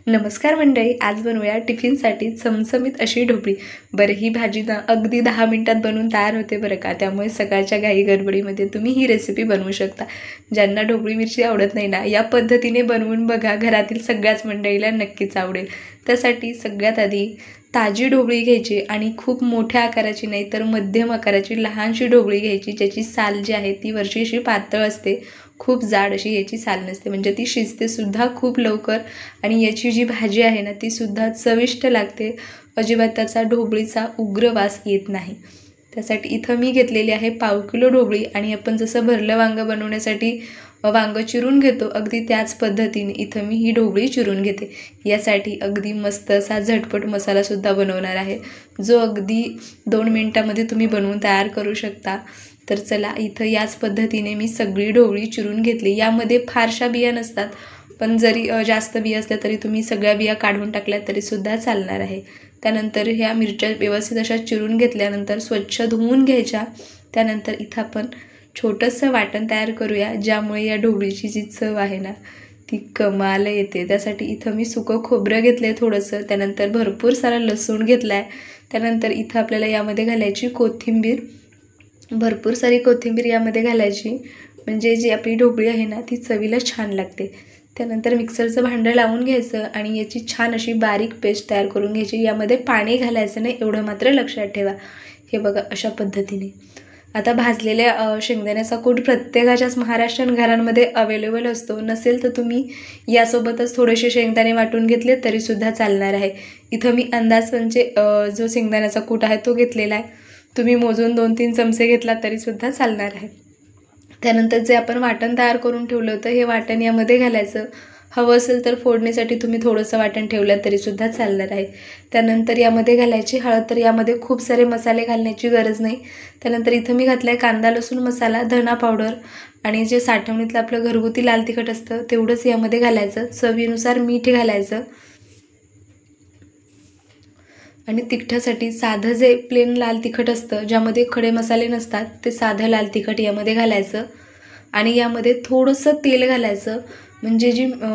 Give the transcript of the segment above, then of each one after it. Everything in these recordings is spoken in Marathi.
नमस्कार मंडळी, आज बनवूया टिफिनसाठी चमचमीत अशी ढोबळी। बरं, ही भाजी ना अगदी 10 मिनिटात बनवून तयार होते बरं का। त्यामुळे सकाळच्या घाई गडबडीमध्ये तुम्ही ही रेसिपी बनवू शकता। ज्यांना ढोबळी मिरची आवडत नाही ना, या पद्धतीने बनवून बघा, घरातील सगळ्याच मंडळीला नक्कीच आवडेल। त्यासाठी सगळ्यात आधी ताजी ढोबळी घ्यायची आणि खूप मोठ्या आकाराची नाही तर मध्यम आकाराची लहानशी ढोबळी घ्यायची, ज्याची साल जी आहे ती वरची अशी पातळ असते, खूप जाड अशी याची साल नसते, म्हणजे ती शिजते सुद्धा खूप लवकर आणि याची जी भाजी आहे ना ती सुद्धा चविष्ट लागते। अजिबात त्याचा ढोबळीचा उग्र वास येत नाही। त्यासाठी इथं मी घेतलेली आहे पाव किलो ढोबळी आणि आपण जसं भरलं वांग बनवण्यासाठी वांग चिरून घेतो अगदी त्याच पद्धतीने इथं मी ही ढोबळी चिरून घेते। यासाठी अगदी मस्त असा झटपट मसाला सुद्धा बनवणार आहे, जो अगदी 2 मिनिटांमध्ये तुम्ही बनवून तयार करू शकता। तर चला, इथं याच पद्धतीने मी सगळी ढोबळी चिरून घेतली। यामध्ये फारशा बिया नसतात, पण जरी जास्त बिया असल्या तरी तुम्ही सगळ्या बिया काढून टाकल्या तरी सुद्धा चालणार आहे। त्यानंतर ह्या मिरच्या व्यवस्थित अशा चिरून घेतल्यानंतर स्वच्छ धुवून घ्यायच्या। त्यानंतर इथं आपण छोटंसं वाटण तयार करूया, ज्यामुळे या ढोबळीची जी चव आहे ना ती कमाल येते। त्यासाठी इथं मी सुकं खोबरं घेतलं आहे थोडंसं, त्यानंतर भरपूर सारा लसूण घेतला आहे। त्यानंतर इथं आपल्याला यामध्ये घालायची कोथिंबीर, भरपूर सारी कोथिंबीर यामध्ये घालायची, म्हणजे जी आपली ढोबळी आहे ना ती चवीला छान लागते। त्यानंतर मिक्सरचं भांडं लावून घ्यायचं आणि याची छान अशी बारीक पेस्ट तयार करून घ्यायची। यामध्ये पाणी घालायचं नाही, एवढं मात्र लक्षात ठेवा। हे बघा, अशा पद्धतीने। आता भाजलेल्या शेंगदाण्याचा कूट प्रत्येकाच्याच महाराष्ट्रीयन घरांमध्ये अवेलेबल असतो, नसेल तर तुम्ही यासोबतच थोडेसे शेंगदाणे वाटून घेतले तरीसुद्धा चालणार आहे। इथं मी अंदाज म्हणजे जो शेंगदाण्याचा कूट आहे तो घेतलेला आहे, तुम्ही मोजून 2-3 चमचे घेतला तरीसुद्धा चालणार आहे। त्यानंतर जे आपण वाटण तयार करून ठेवलं होतं हे वाटण यामध्ये घालायचं। हवं असेल तर फोडणीसाठी तुम्ही थोडंसं वाटण ठेवलं तरीसुद्धा चालणार आहे। त्यानंतर यामध्ये घालायची हळद, तर यामध्ये खूप सारे मसाले घालण्याची गरज नाही। त्यानंतर इथं मी घातला आहे कांदा लसूण मसाला, धना पावडर आणि जे साठवणीतलं आपलं घरगुती लाल तिखट असतं तेवढंच यामध्ये घालायचं। चवीनुसार मीठ घालायचं आणि तिखटासाठी साधं जे प्लेन लाल तिखट असतं, ज्यामध्ये खडे मसाले नसतात, ते साधं लाल तिखट यामध्ये घालायचं आणि यामध्ये थोडंसं तेल घालायचं, म्हणजे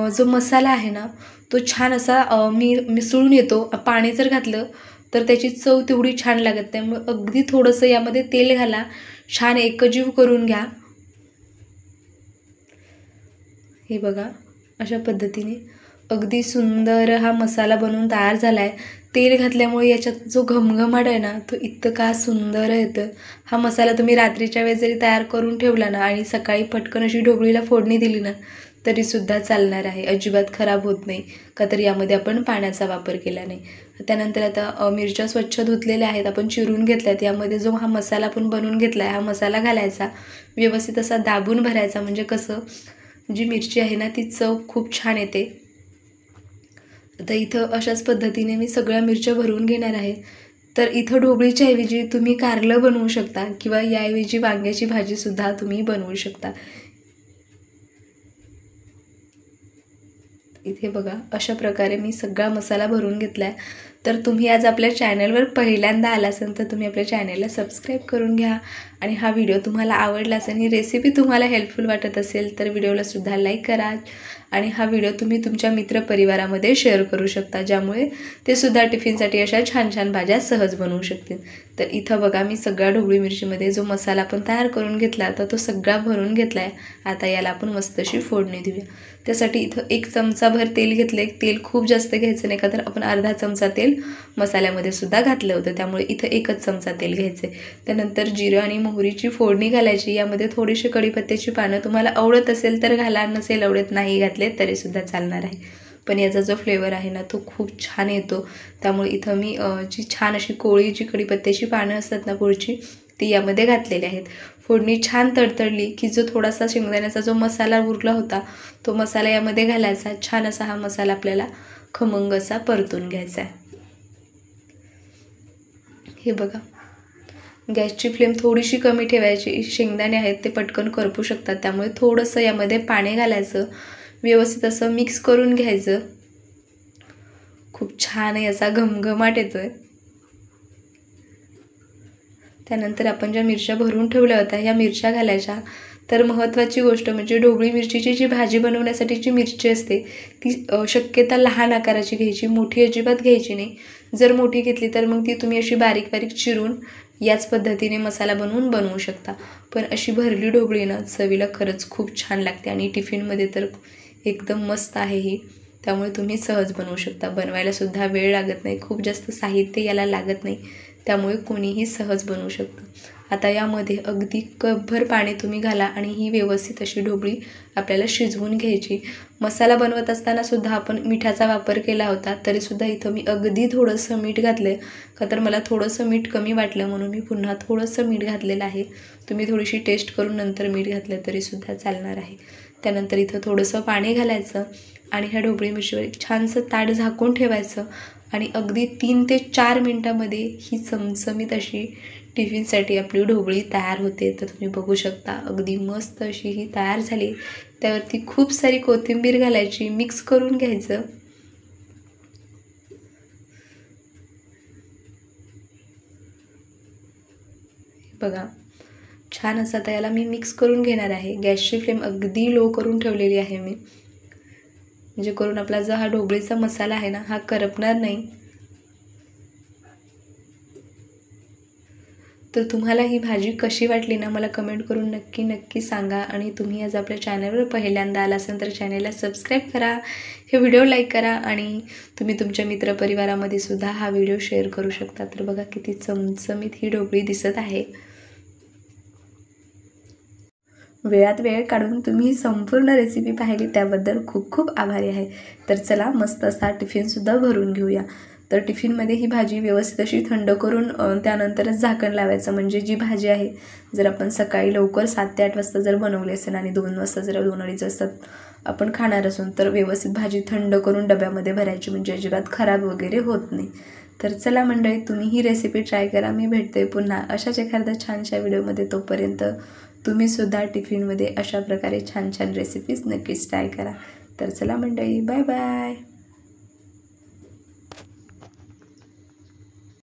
जो मसाला आहे ना तो छान असा मिसळून येतो। पाणी जर घातलं तर त्याची चव तेवढी छान लागत नाही, त्यामुळे अगदी थोडंसं यामध्ये तेल घाला, छान एकजीव करून घ्या। हे बघा, अशा पद्धतीने अगदी सुंदर हा मसाला बनवून तयार झाला आहे। तेल घातल्यामुळे याच्यात जो घमघमाट आहे ना तो इतका सुंदर येतो। हा मसाला तुम्ही रात्रीच्या वेळेस जरी तयार करून ठेवला ना आणि सकाळी पटकन अशी ढोबळीला फोडणी दिली ना तरीसुद्धा चालणार आहे, अजिबात खराब होत नाही, का तर यामध्ये आपण पाण्याचा वापर केला नाही। त्यानंतर आता मिरच्या स्वच्छ धुतलेल्या आहेत, आपण चिरून घेतल्यात। यामध्ये जो हा मसाला आपण बनवून घेतला आहे हा मसाला घालायचा, व्यवस्थित असा दाबून भरायचा, म्हणजे कसं जी मिरची आहे ना ती चव खूप छान येते। आता इथं अशाच पद्धतीने मी सगळ्या मिरच्या भरून घेणार आहे। तर इथं ढोबळीच्या ऐवजी तुम्ही कारलं बनवू शकता किंवा याऐवजी वांग्याची भाजीसुद्धा तुम्ही बनवू शकता। इथे बघा, अशा प्रकारे मी सगळा मसाला भरून घेतला आहे। तर तुम्ही आज आपल्या चॅनलवर पहिल्यांदा आला असाल तर तुम्ही आपल्या चॅनलला सबस्क्राईब करून घ्या आणि हा व्हिडिओ तुम्हाला आवडला असेल, ही रेसिपी तुम्हाला हेल्पफुल वाटत असेल तर व्हिडिओला सुद्धा लाईक करा आणि हा व्हिडिओ तुम्ही तुमच्या मित्रपरिवारामध्ये शेअर करू शकता, ज्यामुळे ते सुद्धा टिफिनसाठी अशा छान छान भाज्या सहज बनवू शकतील। तर इथं बघा, मी सगळ्या ढोबळी मिरचीमध्ये जो मसाला आपण तयार करून घेतला तर तो सगळा भरून घेतला आहे। आता याला आपण मस्त अशी फोडणी देऊया। त्यासाठी इथं 1 चमचाभर तेल घेतलं आहे। तेल खूप जास्त घ्यायचं नाही, का तर आपण अर्धा चमचा तेल मसाल्यामध्ये सुद्धा घातलं होतं, त्यामुळे इथं 1च चमचा तेल घ्यायचं आहे। त्यानंतर जिरं आणि मोहरीची फोडणी घालायची। यामध्ये थोडीशी कढीपत्त्याची पानं तुम्हाला आवडत असेल तर घाला, नसेल आवडत नाही घातले तरीसुद्धा चालणार आहे, पण याचा जो फ्लेवर आहे ना तो खूप छान येतो। त्यामुळे इथं मी जी छान अशी कोळी जी कढीपत्त्याची पानं असतात ना पुढची, ती यामध्ये घातलेली आहेत। फोडणी छान तडतडली की जो थोडासा शेंगदाण्याचा जो मसाला उरला होता तो मसाला यामध्ये घालायचा। छान असा हा मसाला आपल्याला खमंग असा परतून घ्यायचा आहे। हे बघा, गॅसची फ्लेम थोडीशी कमी ठेवायची। शेंगदाणे आहेत ते पटकन करपू शकतात, त्यामुळे थोडंसं यामध्ये पाणी घालायचं, व्यवस्थित असं मिक्स करून घ्यायचं। खूप छान याचा घमघमाट येतोय। त्यानंतर आपण ज्या मिरच्या भरून ठेवल्या होत्या ह्या मिरच्या घालायच्या। तर महत्त्वाची गोष्ट म्हणजे ढोबळी मिरचीची जी भाजी बनवण्यासाठीची मिरची असते ती शक्यता लहान आकाराची घ्यायची, मोठी अजिबात घ्यायची नाही. जर मोठी घेतली तर मग ती तुम्ही अशी बारीक बारीक चिरून याच पद्धतीने मसाला बनवू शकता. पण अशी भरली ढोबळी ना चवीला खरंच खूप छान लागते आणि टिफिनमध्ये तर एकदम मस्त आहे ही. त्यामुळे तुम्ही सहज बनवू शकता. बनवायलासुद्धा वेळ लागत नाही, खूप जास्त साहित्य याला लागत नाही, त्यामुळे कोणीही सहज बनवू शकतं. आता यामध्ये अगदी कपभर पाणी तुम्ही घाला आणि ही व्यवस्थित अशी ढोबळी आपल्याला शिजवून घ्यायची. मसाला बनवत असताना सुद्धा आपण मिठाचा वापर केला होता, तरीसुद्धा इथं मी अगदी थोडंसं मीठ घातलं का तर मला थोडंसं मीठ कमी वाटलं म्हणून मी पुन्हा थोडंसं मीठ घातलेलं आहे. तुम्ही थोडीशी टेस्ट करून नंतर मीठ घातलं तरीसुद्धा चालणार आहे. त्यानंतर इथं थोडंसं पाणी घालायचं आणि ह्या ढोबळी मिरचीवर एक छानसं ताट झाकून ठेवायचं आणि अगदी 3 ते 4 मिनटामध्ये ही चमचमीत अशी टिफिनसाठी आपली ढोबळी तयार होते. तर तुम्ही बघू शकता अगदी मस्त अशी ही तयार झाली. त्यावरती खूप सारी कोथिंबीर घालायची, मिक्स करून घ्यायचं. बघा छान असं आता याला मी मिक्स करून घेणार आहे. गॅसची फ्लेम अगदी लो करून ठेवलेली आहे मी, म्हणजे करून आपला जो हा ढोबळीचा मसाला आहे ना हा करपणार नाही. तर तुम्हाला ही भाजी कशी वाटली ना मला कमेंट करून नक्की सांगा. आणि तुम्ही आज आपल्या चॅनलवर पहिल्यांदा आला असाल तर चॅनलला सबस्क्राईब करा, हे व्हिडिओ लाईक करा आणि तुम्ही तुमच्या मित्रपरिवारामध्ये सुद्धा हा व्हिडिओ शेअर करू शकता. तर बघा किती चमचमीत ही ढोबळी दिसत आहे. वेळात वेळ काढून तुम्ही संपूर्ण रेसिपी पाहिली त्याबद्दल खूप खूप आभारी आहे. तर चला मस्त असा टिफिनसुद्धा भरून घेऊया. तर टिफिनमध्ये ही भाजी व्यवस्थित अशी थंड करून त्यानंतरच झाकण लावायचं. म्हणजे जी भाजी आहे जर आपण सकाळी लवकर 7 ते 8 वाजता जर बनवली असेल आणि 2 वाजता जर 2-2:30 वाजता आपण खाणार असून तर व्यवस्थित भाजी थंड करून डब्यामध्ये भरायची, म्हणजे अजिबात खराब वगैरे होत नाही. तर चला मंडळी तुम्ही ही रेसिपी ट्राय करा. मी भेटते पुन्हा अशाच एखाद्या छानशा व्हिडिओमध्ये. तोपर्यंत तुम्हीसुद्धा टिफिनमध्ये अशा प्रकारे छान छान रेसिपीज नक्कीच ट्राय करा. तर चला मंडळी, बाय बाय.